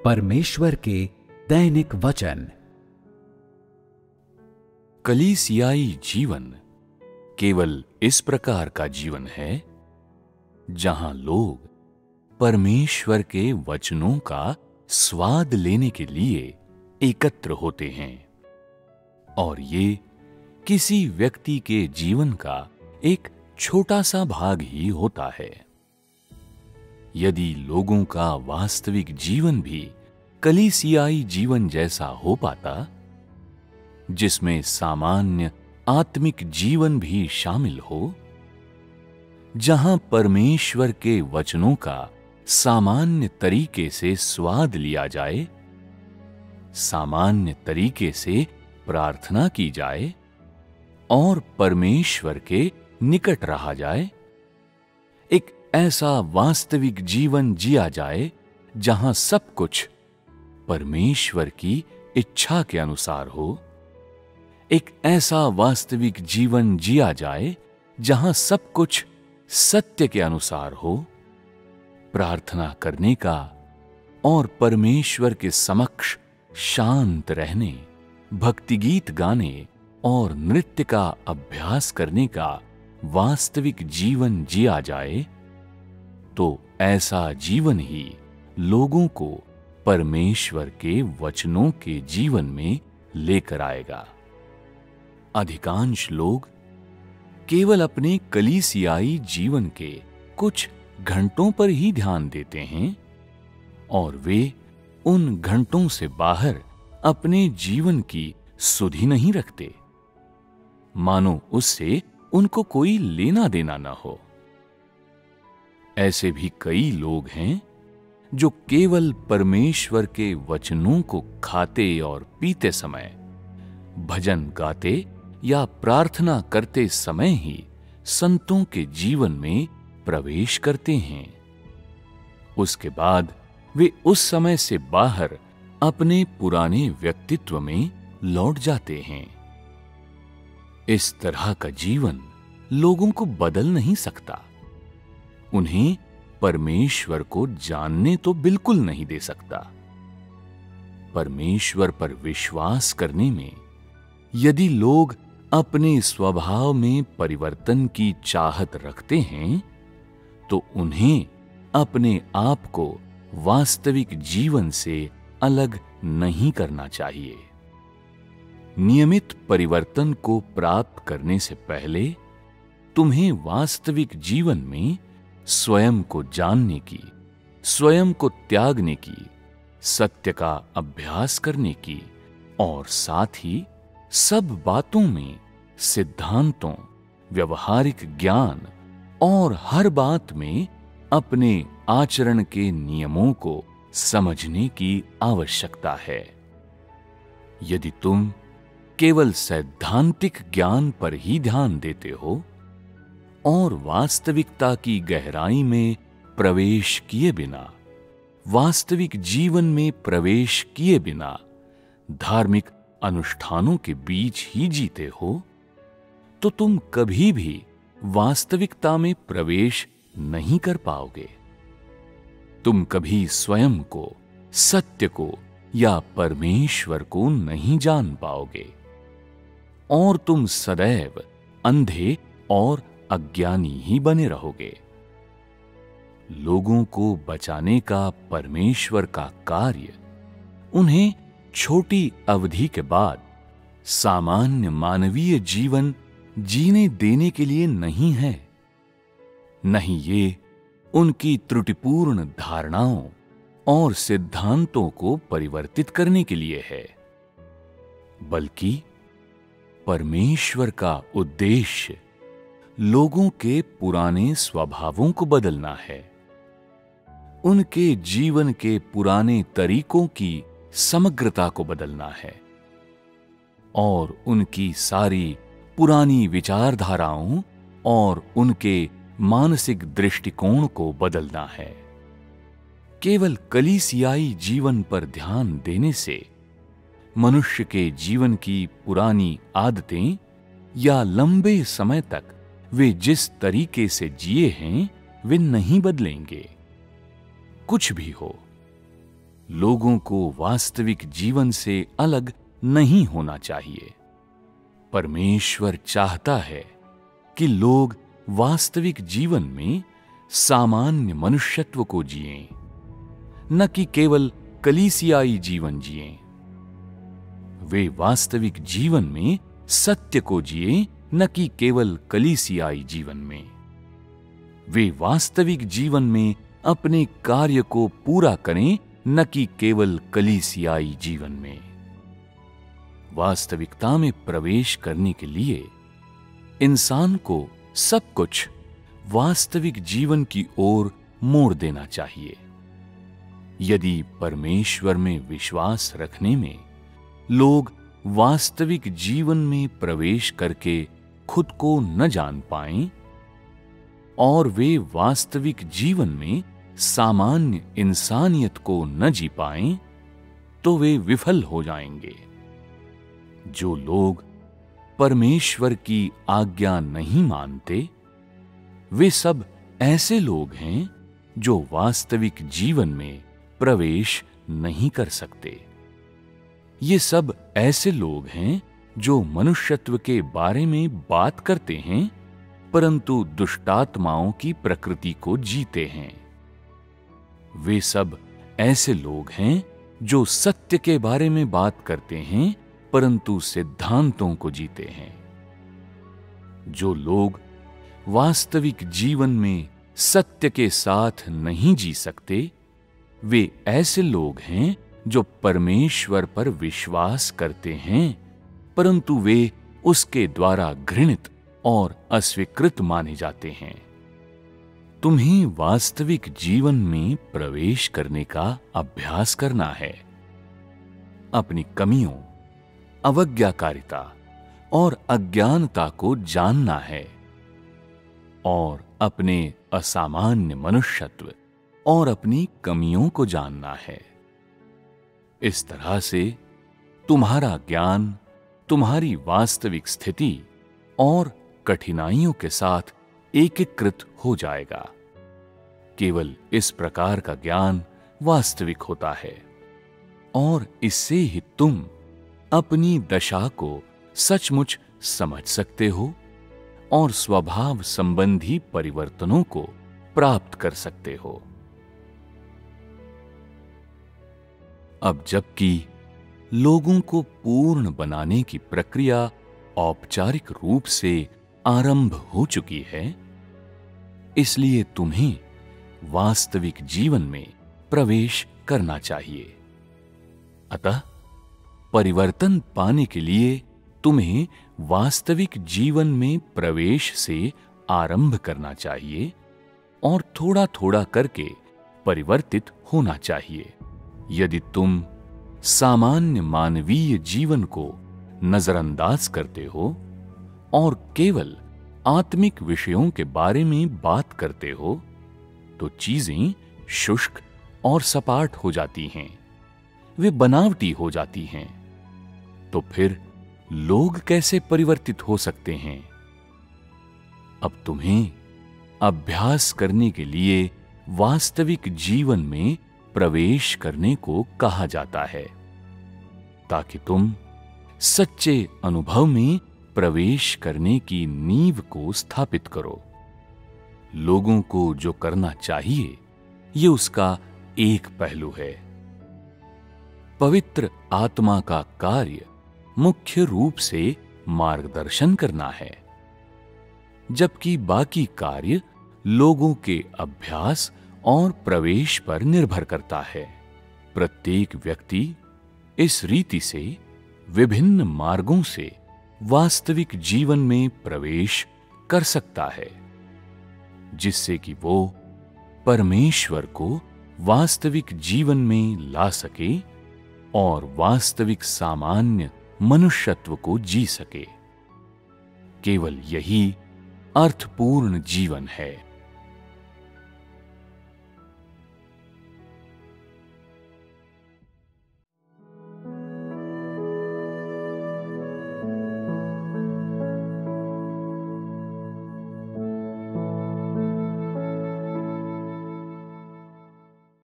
परमेश्वर के दैनिक वचन। कलीसियाई जीवन केवल इस प्रकार का जीवन है जहां लोग परमेश्वर के वचनों का स्वाद लेने के लिए एकत्र होते हैं और ये किसी व्यक्ति के जीवन का एक छोटा सा भाग ही होता है। यदि लोगों का वास्तविक जीवन भी कलीसियाई जीवन जैसा हो पाता, जिसमें सामान्य आत्मिक जीवन भी शामिल हो, जहां परमेश्वर के वचनों का सामान्य तरीके से स्वाद लिया जाए, सामान्य तरीके से प्रार्थना की जाए और परमेश्वर के निकट रहा जाए, एक ऐसा वास्तविक जीवन जिया जाए जहां सब कुछ परमेश्वर की इच्छा के अनुसार हो, एक ऐसा वास्तविक जीवन जिया जाए जहां सब कुछ सत्य के अनुसार हो, प्रार्थना करने का और परमेश्वर के समक्ष शांत रहने, भक्ति गीत गाने और नृत्य का अभ्यास करने का वास्तविक जीवन जिया जाए, तो ऐसा जीवन ही लोगों को परमेश्वर के वचनों के जीवन में लेकर आएगा। अधिकांश लोग केवल अपने कलीसियाई जीवन के कुछ घंटों पर ही ध्यान देते हैं और वे उन घंटों से बाहर अपने जीवन की सुध ही नहीं रखते, मानो उससे उनको कोई लेना देना न हो। ऐसे भी कई लोग हैं जो केवल परमेश्वर के वचनों को खाते और पीते समय, भजन गाते या प्रार्थना करते समय ही संतों के जीवन में प्रवेश करते हैं। उसके बाद वे उस समय से बाहर अपने पुराने व्यक्तित्व में लौट जाते हैं। इस तरह का जीवन लोगों को बदल नहीं सकता, उन्हें परमेश्वर को जानने तो बिल्कुल नहीं दे सकता। परमेश्वर पर विश्वास करने में यदि लोग अपने स्वभाव में परिवर्तन की चाहत रखते हैं, तो उन्हें अपने आप को वास्तविक जीवन से अलग नहीं करना चाहिए। नियमित परिवर्तन को प्राप्त करने से पहले तुम्हें वास्तविक जीवन में स्वयं को जानने की, स्वयं को त्यागने की, सत्य का अभ्यास करने की और साथ ही सब बातों में सिद्धांतों, व्यवहारिक ज्ञान और हर बात में अपने आचरण के नियमों को समझने की आवश्यकता है। यदि तुम केवल सैद्धांतिक ज्ञान पर ही ध्यान देते हो और वास्तविकता की गहराई में प्रवेश किए बिना, वास्तविक जीवन में प्रवेश किए बिना धार्मिक अनुष्ठानों के बीच ही जीते हो, तो तुम कभी भी वास्तविकता में प्रवेश नहीं कर पाओगे। तुम कभी स्वयं को, सत्य को या परमेश्वर को नहीं जान पाओगे और तुम सदैव अंधे और अज्ञानी ही बने रहोगे। लोगों को बचाने का परमेश्वर का कार्य उन्हें छोटी अवधि के बाद सामान्य मानवीय जीवन जीने देने के लिए नहीं है। नहीं, ये उनकी त्रुटिपूर्ण धारणाओं और सिद्धांतों को परिवर्तित करने के लिए है, बल्कि परमेश्वर का उद्देश्य लोगों के पुराने स्वभावों को बदलना है, उनके जीवन के पुराने तरीकों की समग्रता को बदलना है और उनकी सारी पुरानी विचारधाराओं और उनके मानसिक दृष्टिकोण को बदलना है। केवल कलीसियाई जीवन पर ध्यान देने से मनुष्य के जीवन की पुरानी आदतें या लंबे समय तक वे जिस तरीके से जिए हैं वे नहीं बदलेंगे। कुछ भी हो, लोगों को वास्तविक जीवन से अलग नहीं होना चाहिए। परमेश्वर चाहता है कि लोग वास्तविक जीवन में सामान्य मनुष्यत्व को जिएं, न कि केवल कलीसियाई जीवन जिएं। वे वास्तविक जीवन में सत्य को जिएं, न कि केवल कलीसियाई जीवन में। वे वास्तविक जीवन में अपने कार्य को पूरा करें, न कि केवल कलीसियाई जीवन में। वास्तविकता में प्रवेश करने के लिए इंसान को सब कुछ वास्तविक जीवन की ओर मोड़ देना चाहिए। यदि परमेश्वर में विश्वास रखने में लोग वास्तविक जीवन में प्रवेश करके खुद को न जान पाएं और वे वास्तविक जीवन में सामान्य इंसानियत को न जी पाएं, तो वे विफल हो जाएंगे। जो लोग परमेश्वर की आज्ञा नहीं मानते, वे सब ऐसे लोग हैं जो वास्तविक जीवन में प्रवेश नहीं कर सकते। ये सब ऐसे लोग हैं जो मनुष्यत्व के बारे में बात करते हैं, परंतु दुष्टात्माओं की प्रकृति को जीते हैं। वे सब ऐसे लोग हैं जो सत्य के बारे में बात करते हैं, परंतु सिद्धांतों को जीते हैं। जो लोग वास्तविक जीवन में सत्य के साथ नहीं जी सकते, वे ऐसे लोग हैं जो परमेश्वर पर विश्वास करते हैं, परंतु वे उसके द्वारा घृणित और अस्वीकृत माने जाते हैं। तुम्हें वास्तविक जीवन में प्रवेश करने का अभ्यास करना है। अपनी कमियों, अवज्ञाकारिता और अज्ञानता को जानना है और अपने असामान्य मनुष्यत्व और अपनी कमियों को जानना है। इस तरह से तुम्हारा ज्ञान तुम्हारी वास्तविक स्थिति और कठिनाइयों के साथ एकीकृत हो जाएगा। केवल इस प्रकार का ज्ञान वास्तविक होता है और इससे ही तुम अपनी दशा को सचमुच समझ सकते हो और स्वभाव संबंधी परिवर्तनों को प्राप्त कर सकते हो। अब जबकि लोगों को पूर्ण बनाने की प्रक्रिया औपचारिक रूप से आरंभ हो चुकी है, इसलिए तुम्हें वास्तविक जीवन में प्रवेश करना चाहिए। अतः परिवर्तन पाने के लिए तुम्हें वास्तविक जीवन में प्रवेश से आरंभ करना चाहिए और थोड़ा थोड़ा करके परिवर्तित होना चाहिए। यदि तुम सामान्य मानवीय जीवन को नजरअंदाज करते हो और केवल आत्मिक विषयों के बारे में बात करते हो, तो चीजें शुष्क और सपाट हो जाती हैं, वे बनावटी हो जाती हैं। तो फिर लोग कैसे परिवर्तित हो सकते हैं? अब तुम्हें अभ्यास करने के लिए वास्तविक जीवन में प्रवेश करने को कहा जाता है, ताकि तुम सच्चे अनुभव में प्रवेश करने की नींव को स्थापित करो। लोगों को जो करना चाहिए, ये उसका एक पहलू है। पवित्र आत्मा का कार्य मुख्य रूप से मार्गदर्शन करना है, जबकि बाकी कार्य लोगों के अभ्यास और प्रवेश पर निर्भर करता है। प्रत्येक व्यक्ति इस रीति से विभिन्न मार्गों से वास्तविक जीवन में प्रवेश कर सकता है, जिससे कि वो परमेश्वर को वास्तविक जीवन में ला सके और वास्तविक सामान्य मनुष्यत्व को जी सके। केवल यही अर्थपूर्ण जीवन है।